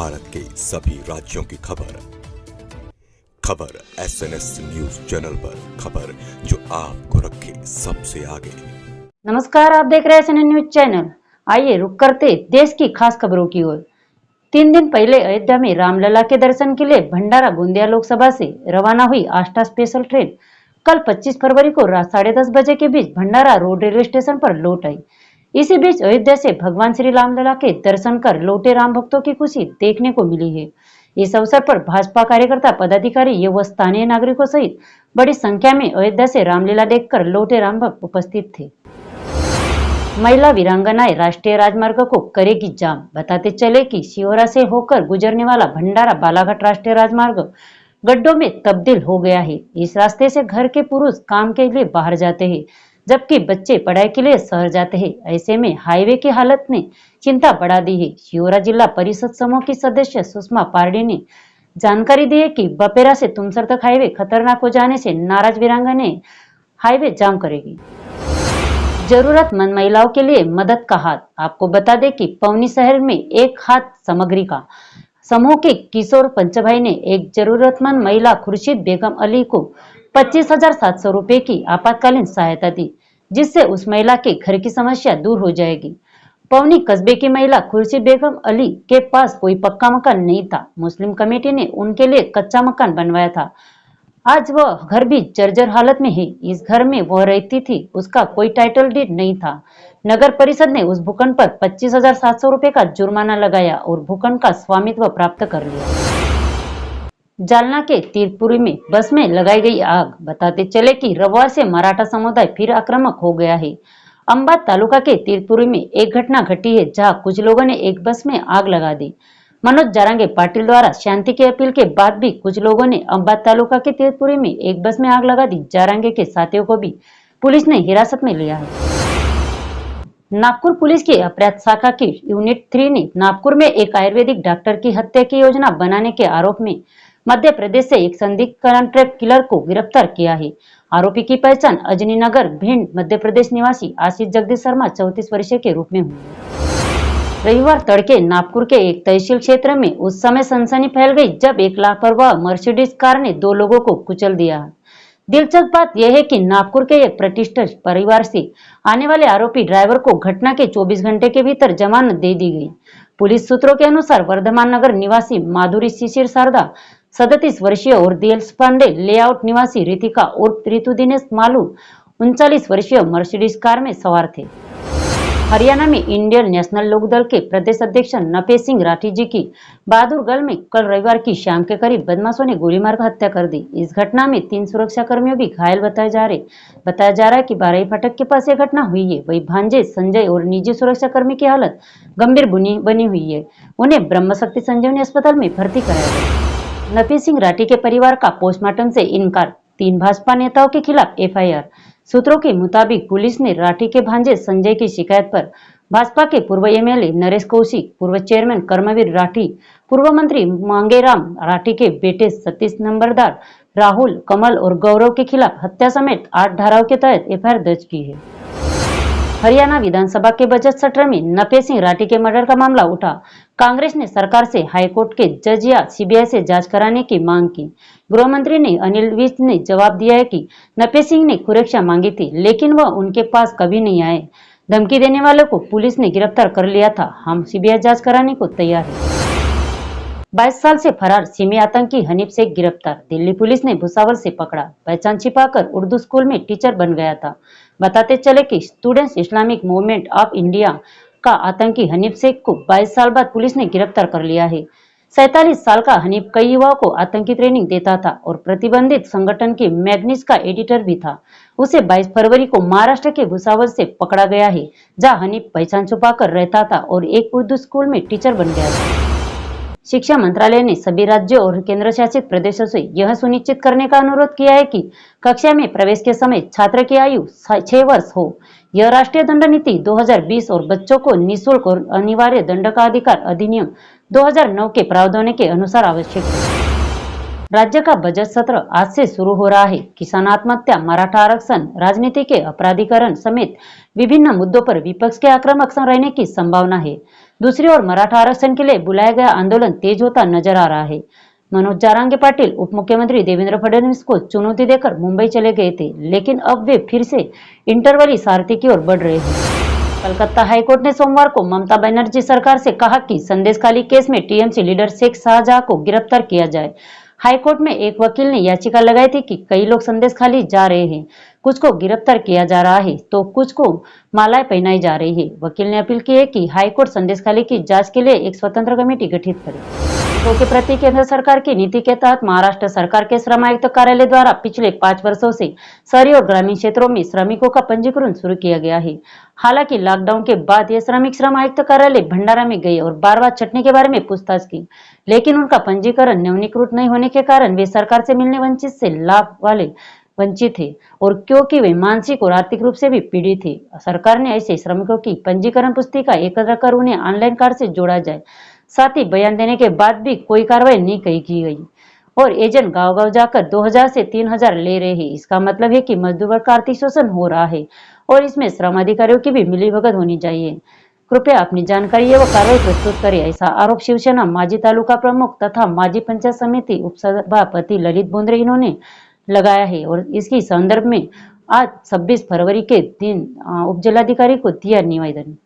भारत के सभी राज्यों की खबर SNS न्यूज चैनल पर, खबर जो आपको रखे सबसे आगे। नमस्कार, आप देख रहे हैं एसएनएस न्यूज चैनल। आइए रुक करते देश की खास खबरों की ओर। 3 दिन पहले अयोध्या में रामलला के दर्शन के लिए भंडारा गोंदिया लोकसभा से रवाना हुई आस्था स्पेशल ट्रेन कल 25 फरवरी को रात 10:30 बजे के बीच भंडारा रोड रेलवे स्टेशन पर लौट आई। इसी बीच अयोध्या से भगवान श्री रामलला के दर्शन कर लौटे राम भक्तों की खुशी देखने को मिली है। इस अवसर पर भाजपा कार्यकर्ता, पदाधिकारी एवं स्थानीय नागरिकों सहित बड़ी संख्या में अयोध्या से रामलीला देखकर लौटे राम भक्त उपस्थित थे। महिला वीरांगनाएं राष्ट्रीय राजमार्ग को करेगी जाम। बताते चले कि शिहोरा से होकर गुजरने वाला भंडारा बालाघाट राष्ट्रीय राजमार्ग गड्ढों में तब्दील हो गया है। इस रास्ते से घर के पुरुष काम के लिए बाहर जाते हैं, जबकि बच्चे पढ़ाई के लिए शहर जाते हैं। ऐसे में हाईवे की हालत ने चिंता बढ़ा दी है। शिहोरा जिला परिषद समूह की सदस्य सुषमा पारडी ने जानकारी दी है कि बपेरा से तुमसर तक हाईवे खतरनाक हो जाने से नाराज वीरांगनाएं हाईवे जाम करेगी। जरूरतमंद महिलाओं के लिए मदद का हाथ। आपको बता दें कि पवनी शहर में एक हाथ सामग्री का समूह के किशोर पंचभाई ने एक जरूरतमंद महिला खुर्शीद बेगम अली को 25,700 रुपए की आपातकालीन सहायता दी, जिससे उस महिला के घर की समस्या दूर हो जाएगी। पवनी कस्बे की महिला खुर्शीद बेगम अली के पास कोई पक्का मकान नहीं था। मुस्लिम कमेटी ने उनके लिए कच्चा मकान बनवाया था। आज वह घर भी जर्जर हालत में है। इस घर में वह रहती थी, उसका कोई टाइटल डीड नहीं था। नगर परिषद ने उस भूखंड पर 25,700 रुपए का जुर्माना लगाया और भूखंड का स्वामित्व प्राप्त कर लिया। जालना के तीर्थपुरी में बस में लगाई गई आग। बताते चले कि रविवार से मराठा समुदाय फिर आक्रामक हो गया है। अंबाद तालुका के तीर्थपुरी में एक घटना घटी है, जहां कुछ लोगों ने एक बस में आग लगा दी। मनोज जारंगे पाटिल द्वारा शांति की अपील के बाद भी कुछ लोगों ने अंबाद तालुका के तीर्थपुरी में एक बस में आग लगा दी। जारंगे के साथियों को भी पुलिस ने हिरासत में लिया है। नागपुर पुलिस की अपराध शाखा की यूनिट 3 ने नागपुर में एक आयुर्वेदिक डॉक्टर की हत्या की योजना बनाने के आरोप में मध्य प्रदेश से एक संदिग्ध कॉन्ट्रैक्ट किलर को गिरफ्तार किया है। आरोपी की पहचान अजनी नगर भिंड मध्य प्रदेश निवासी आशीष जगदीश शर्मा 34 वर्षीय के रूप में हुई। रविवार तड़के नागपुर के एक तहसील क्षेत्र में उस समय सनसनी फैल गई जब एक लापरवाह मर्सिडीज कार ने 2 लोगों को कुचल दिया। दिलचस्प बात यह है कि नागपुर के एक प्रतिष्ठित परिवार से आने वाले आरोपी ड्राइवर को घटना के 24 घंटे के भीतर जमानत दे दी गई। पुलिस सूत्रों के अनुसार वर्धमान नगर निवासी माधुरी शिशिर शारदा 37 वर्षीय और देशपांडे लेआउट निवासी रितिका उर्फ ऋतु दिनेश मालू 39 वर्षीय मर्सिडीज कार में सवार थे। हरियाणा में इंडियन नेशनल लोकदल के प्रदेश अध्यक्ष नपेश सिंह राठी जी की बहादुरगढ़ में कल रविवार की शाम के करीब बदमाशों ने गोली मारकर हत्या कर दी। इस घटना में 3 सुरक्षा कर्मियों भी घायल बताया जा रहा है कि बारही फाटक के पास यह घटना हुई है। वही भांजे संजय और निजी सुरक्षा कर्मी की हालत गंभीर बनी हुई है। उन्हें ब्रह्म शक्ति संजीवनी अस्पताल में भर्ती कराया गया। नपेश सिंह राठी के परिवार का पोस्टमार्टम से इनकार। 3 भाजपा नेताओं के खिलाफ FIR। सूत्रों के मुताबिक पुलिस ने राठी के भांजे संजय की शिकायत पर भाजपा के पूर्व MLA नरेश कौशिक, पूर्व चेयरमैन कर्मवीर राठी, पूर्व मंत्री मांगेराम राठी के बेटे सतीश नंबरदार, राहुल, कमल और गौरव के खिलाफ हत्या समेत 8 धाराओं के तहत FIR दर्ज की है। हरियाणा विधानसभा के बजट सत्र में नपेश सिंह राठी के मर्डर का मामला उठा। कांग्रेस ने सरकार से हाईकोर्ट के जज या CBI से जांच कराने की मांग की। गृह मंत्री ने अनिल विज ने जवाब दिया है कि नपेश सिंह ने खुरेक्षा मांगी थी, लेकिन वह उनके पास कभी नहीं आए। धमकी देने वाले को पुलिस ने गिरफ्तार कर लिया था। हम CBI जांच कराने को तैयार है। 22 साल से फरार सिमी आतंकी हनीफ शेख गिरफ्तार। दिल्ली पुलिस ने भुसावल से पकड़ा। पहचान छिपाकर उर्दू स्कूल में टीचर बन गया था। बताते चले कि students Islamic movement of India का आतंकी हनीफ शेख को 22 साल बाद पुलिस ने गिरफ्तार कर लिया है। 47 साल का हनीफ कई युवाओं को आतंकी ट्रेनिंग देता था और प्रतिबंधित संगठन के मैग्निस का एडिटर भी था। उसे 22 फरवरी को महाराष्ट्र के भुसावल से पकड़ा गया है, जहां हनीफ पहचान छुपाकर रहता था और एक उर्दू स्कूल में टीचर बन गया था। शिक्षा मंत्रालय ने सभी राज्यों और केंद्र शासित प्रदेशों से यह सुनिश्चित करने का अनुरोध किया है कि कक्षा में प्रवेश के समय छात्र की आयु 6 वर्ष हो। यह राष्ट्रीय दंड नीति 2020 और बच्चों को निःशुल्क और अनिवार्य दंड का अधिकार अधिनियम 2009 के प्रावधानों के अनुसार आवश्यक है। राज्य का बजट सत्र आज से शुरू हो रहा है। किसान आत्महत्या, मराठा आरक्षण, राजनीति के अपराधीकरण समेत विभिन्न मुद्दों पर विपक्ष के आक्रामक रहने की संभावना है। दूसरी ओर मराठा आरक्षण के लिए बुलाया गया आंदोलन तेज होता नजर आ रहा है। मनोज जारांगे पाटिल उप मुख्यमंत्री देवेंद्र फडणवीस को चुनौती देकर मुंबई चले गए थे, लेकिन अब वे फिर से इंटरवली सारथी की ओर बढ़ रहे हैं। कलकत्ता हाईकोर्ट ने सोमवार को ममता बनर्जी सरकार से कहा कि संदेशखाली केस में टीएमसी लीडर शेख शाहजहां को गिरफ्तार किया जाए। हाईकोर्ट में एक वकील ने याचिका लगाई थी कि कई लोग संदेशखाली जा रहे हैं, कुछ को गिरफ्तार किया जा रहा है तो कुछ को मालाएं पहनाई जा रही है। वकील ने अपील की है कि हाईकोर्ट संदेशखाली की जांच के लिए एक स्वतंत्र कमेटी गठित करे। के प्रति केंद्र सरकार की नीति के तहत महाराष्ट्र सरकार के श्रम आयुक्त कार्यालय द्वारा पिछले 5 वर्षों से शहरी और ग्रामीण क्षेत्रों में श्रमिकों का पंजीकरण शुरू किया गया है। हालांकि लॉकडाउन के बाद ये श्रमिक श्रम आयुक्त कार्यालय भंडारा में गए और बार-बार छटनी के बारे में पूछताछ की, लेकिन उनका पंजीकरण नवीनीकृत नहीं होने के कारण वे सरकार से मिलने वंचित से लाभ वाले वंचित थे और क्योंकि वे मानसिक और आर्थिक रूप से भी पीड़ित थे। सरकार ने ऐसे श्रमिकों की पंजीकरण पुस्तिका एकत्र कर उन्हें ऑनलाइन कार्ड से जोड़ा जाए। साथ ही बयान देने के बाद भी कोई कार्रवाई नहीं की गई और एजेंट गांव-गांव जाकर 2000 से 3000 ले रहे हैं। इसका मतलब है कि मजदूर वर्ग का आर्थिक शोषण हो रहा है और इसमें श्रम अधिकारियों की भी मिलीभगत होनी चाहिए। कृपया अपनी जानकारी एवं कार्रवाई प्रस्तुत करें, ऐसा आरोप शिवसेना माजी तालुका प्रमुख तथा माजी पंचायत समिति उपसभापति ललित बोंद्रे इन्होंने लगाया है और इसकी संदर्भ में आज 26 फरवरी के दिन उप जिलाधिकारी को दिया निवेदन।